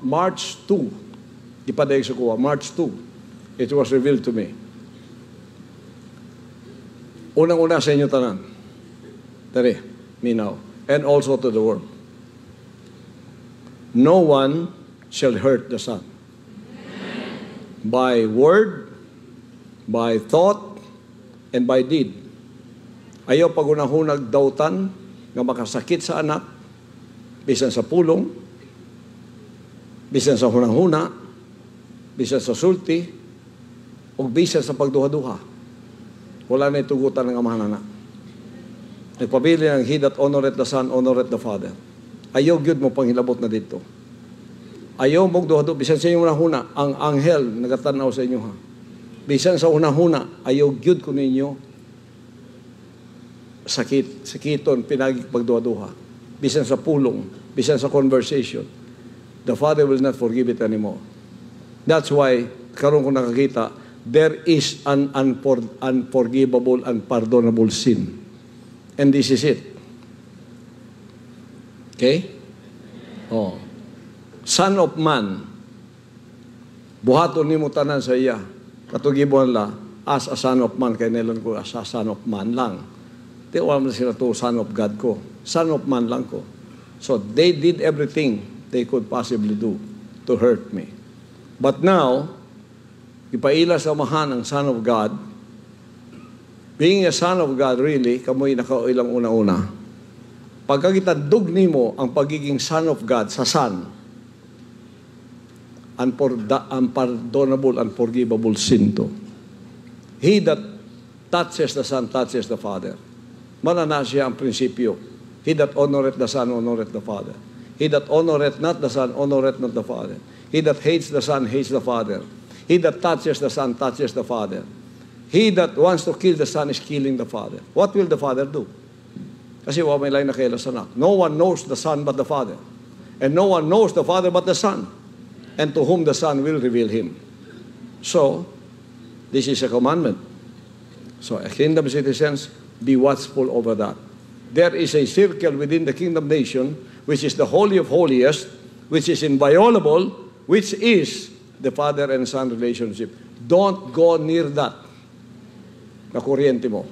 March 2, ipaday sa kuha, March 2, it was revealed to me. Unang-una sa inyo tanan. Tari, me now. And also to the world. No one shall hurt the Son. By word, by thought, and by deed. Ayaw pagunahunag dautan nga makasakit sa anak, bisan sa pulong, bisan sa hunang-huna, bisan sa sulti, o bisan sa pagduha-duha. Wala na itugutan ng amahan anak. Nagpabili ng he that honoreth the Son, honoreth the Father. Ayaw gyud mo panghilabot na dito. Ayaw mong duha-duha, bisan sa inyong hunang-huna, ang anghel nagatanaw sa inyo ha. Bisan sa hunang-huna, ayaw gyud ko ninyo sakiton, pinagig pagduha-duha. Bisan sa pulong, bisan sa conversation, the Father will not forgive it anymore. That's why, karon ko nakakita, there is an unforgivable, unpardonable sin. And this is it. Okay? Oh. Son of man, buhaton ni mo tanan sa iya. Katugibon la, as a son of man, kay nilon ko as a son of man lang. Di wala mo sila to, son of God ko. Son of man lang ko. So they did everything they could possibly do to hurt me. But now, ipaila sa amahan ang Son of God. Being a Son of God, really, kamoy nakailang una-una. Pagkagitandog nimo ang pagiging Son of God sa Son, unpardonable, unforgivable sin to. He that touches the Son, touches the Father. Manana siya ang prinsipyo. He that honoreth the Son, honoreth the Father. He that honoreth not the Son, honoreth not the Father. He that hates the Son, hates the Father. He that touches the Son, touches the Father. He that wants to kill the Son is killing the Father. What will the Father do? Kasi may lain na kaila sa anak. No one knows the Son but the Father. And no one knows the Father but the Son. And to whom the Son will reveal Him. So, this is a commandment. So, kingdom citizens, be watchful over that. There is a circle within the kingdom nation, which is the Holy of Holiest, which is inviolable, which is the Father and Son relationship. Don't go near that. Na kuryente mo.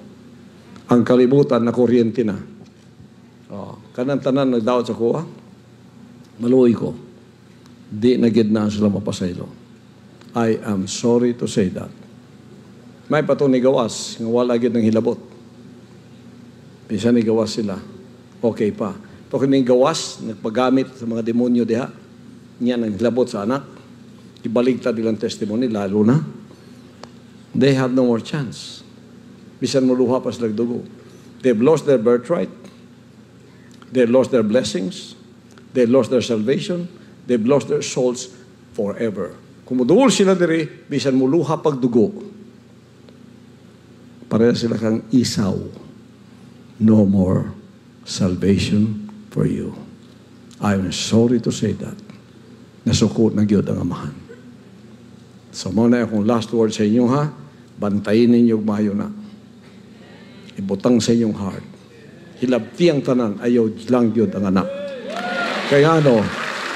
Ang kalibutan na kuryente na. Oh, kanang-tanan nagdaot sa kuha, maluoy ko. Di na gid na sila mapasaylo. I am sorry to say that. May patong ni gawas, nga wala gid ng hilabot. Bisa ni gawas sila. Okay pa. Pag ni gawas, nagpagamit sa mga demonyo diha, niya nang hilabot sa anak, ibaligtad nilang testimony, lalo na, they have no more chance. Bisan mo luha pa sila dugo. They've lost their birthright. They've lost their blessings. They've lost their salvation. They've lost their souls forever. Kung muduol sila diri, bisan mo luha pagdugo, pareha sila kang Isaw. No more salvation for you. I'm sorry to say that. Nasukot na gyud ang amahan. So muna akong last word sa inyo ha, bantayin ninyo mayo na. Ibutang sa inyong heart. Hilabti ang tanan, ayaw lang gyud ang anak. Kaya ano,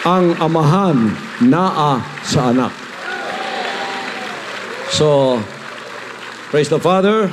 ang amahan naa sa anak. So, praise the Father,